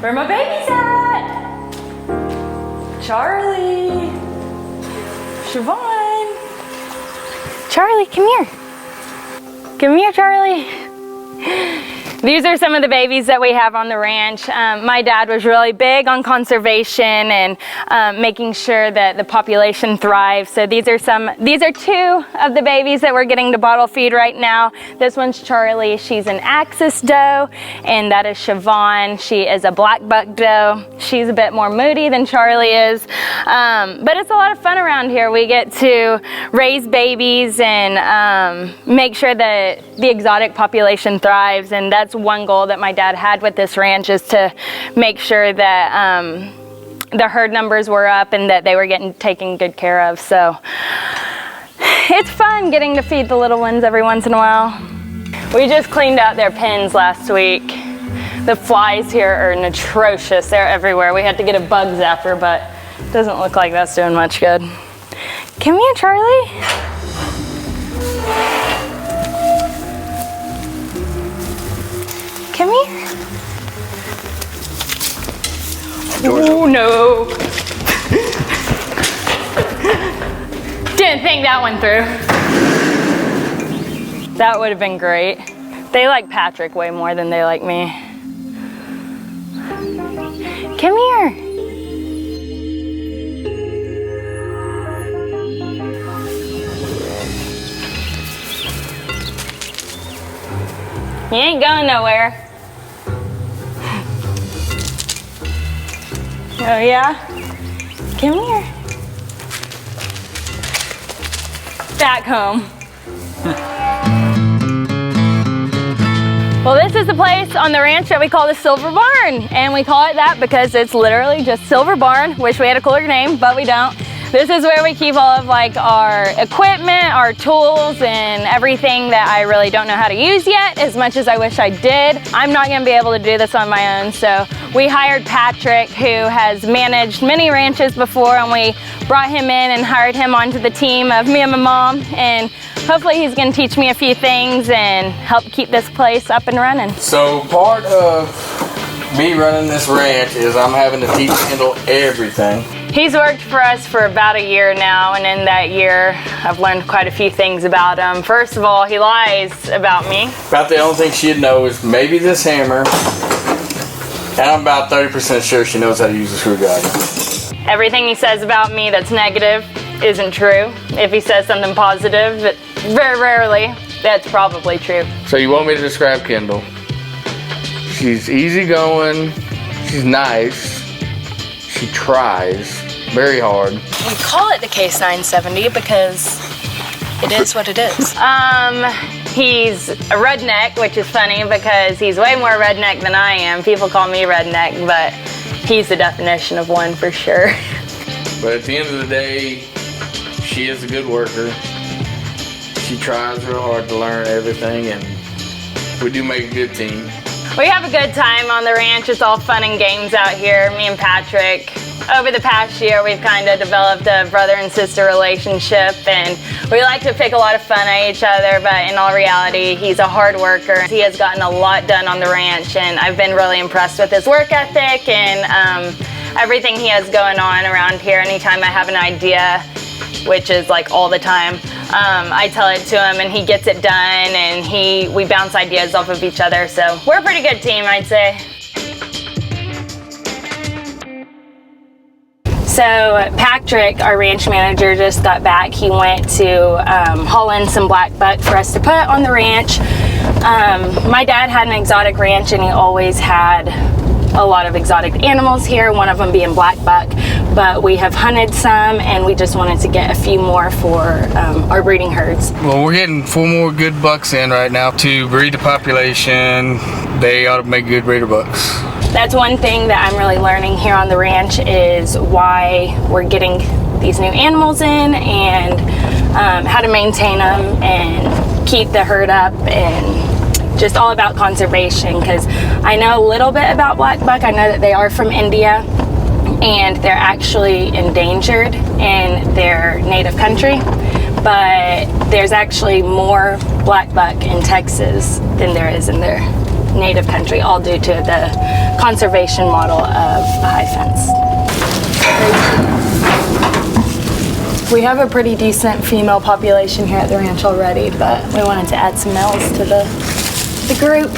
Where are my babies at? Charlie. Siobhan. Charlie, come here. Come here, Charlie. These are some of the babies that we have on the ranch. My dad was really big on conservation and making sure that the population thrives. So these are two of the babies that we're getting to bottle feed right now. This one's Charlie. She's an axis doe, and that is Siobhan. She is a black buck doe. She's a bit more moody than Charlie is, but it's a lot of fun around here. We get to raise babies and make sure that the exotic population thrives, and that's one goal that my dad had with this ranch, is to make sure that the herd numbers were up and that they were getting taken good care of. So it's fun getting to feed the little ones every once in a while. We just cleaned out their pens last week. The flies here are atrocious. They're everywhere. We had to get a bug zapper, but it doesn't look like that's doing much good. Come here, Charlie. Come here. Oh no. Didn't think that one through. That would have been great. They like Patrick way more than they like me. Come here. You ain't going nowhere. Oh yeah? Come here. Back home. Well, this is the place on the ranch that we call the Silver Barn, and we call it that because it's literally just Silver Barn. Wish we had a cooler name, but we don't. This is where we keep all of like our equipment, our tools, and everything that I really don't know how to use yet, as much as I wish I did. I'm not gonna be able to do this on my own, so we hired Patrick, who has managed many ranches before, and we brought him in and hired him onto the team of me and my mom, and hopefully he's gonna teach me a few things and help keep this place up and running. So part of me running this ranch is I'm having to teach Kendall everything. He's worked for us for about a year now, and in that year, I've learned quite a few things about him. First of all, he lies about me. About the only thing she'd know is maybe this hammer, and I'm about 30% sure she knows how to use a screwdriver. Everything he says about me that's negative isn't true. If he says something positive, very rarely, that's probably true. So you want me to describe Kendall? She's easygoing, she's nice, she tries very hard. We call it the Case 970 because it is what it is. He's a redneck, which is funny because he's way more redneck than I am. People call me redneck, but he's the definition of one for sure. But at the end of the day, she is a good worker. She tries real hard to learn everything, and we do make a good team. We have a good time on the ranch. It's all fun and games out here, me and Patrick. Over the past year, we've kind of developed a brother and sister relationship, and we like to pick a lot of fun at each other, but in all reality, he's a hard worker. He has gotten a lot done on the ranch, and I've been really impressed with his work ethic and everything he has going on around here. Anytime I have an idea, which is like all the time, I tell it to him and he gets it done, and we bounce ideas off of each other. So we're a pretty good team, I'd say. So Patrick, our ranch manager, just got back. He went to haul in some black buck for us to put on the ranch. My dad had an exotic ranch, and he always had a lot of exotic animals here, one of them being black buck, but we have hunted some, and we just wanted to get a few more for our breeding herds. Well, we're getting 4 more good bucks in right now to breed the population. They ought to make good breeder bucks. That's one thing that I'm really learning here on the ranch, is why we're getting these new animals in, and how to maintain them and keep the herd up, and just all about conservation, because I know a little bit about black buck. I know that they are from India, and they're actually endangered in their native country, but there's actually more black buck in Texas than there is in their native country, all due to the conservation model of the high fence. We have a pretty decent female population here at the ranch already, but we wanted to add some males to the group.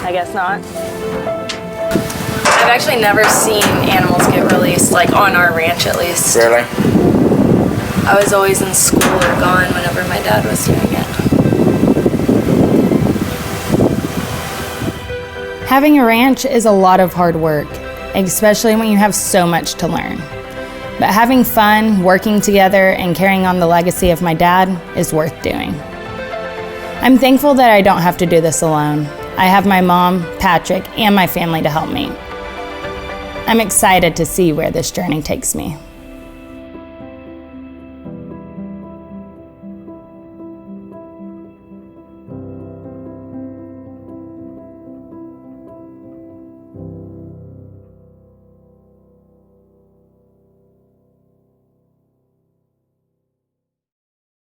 I guess not. I've actually never seen animals get released, like on our ranch at least. Really? I was always in school or gone whenever my dad was doing it. Having a ranch is a lot of hard work, especially when you have so much to learn. But having fun, working together, and carrying on the legacy of my dad is worth doing. I'm thankful that I don't have to do this alone. I have my mom, Patrick, and my family to help me. I'm excited to see where this journey takes me.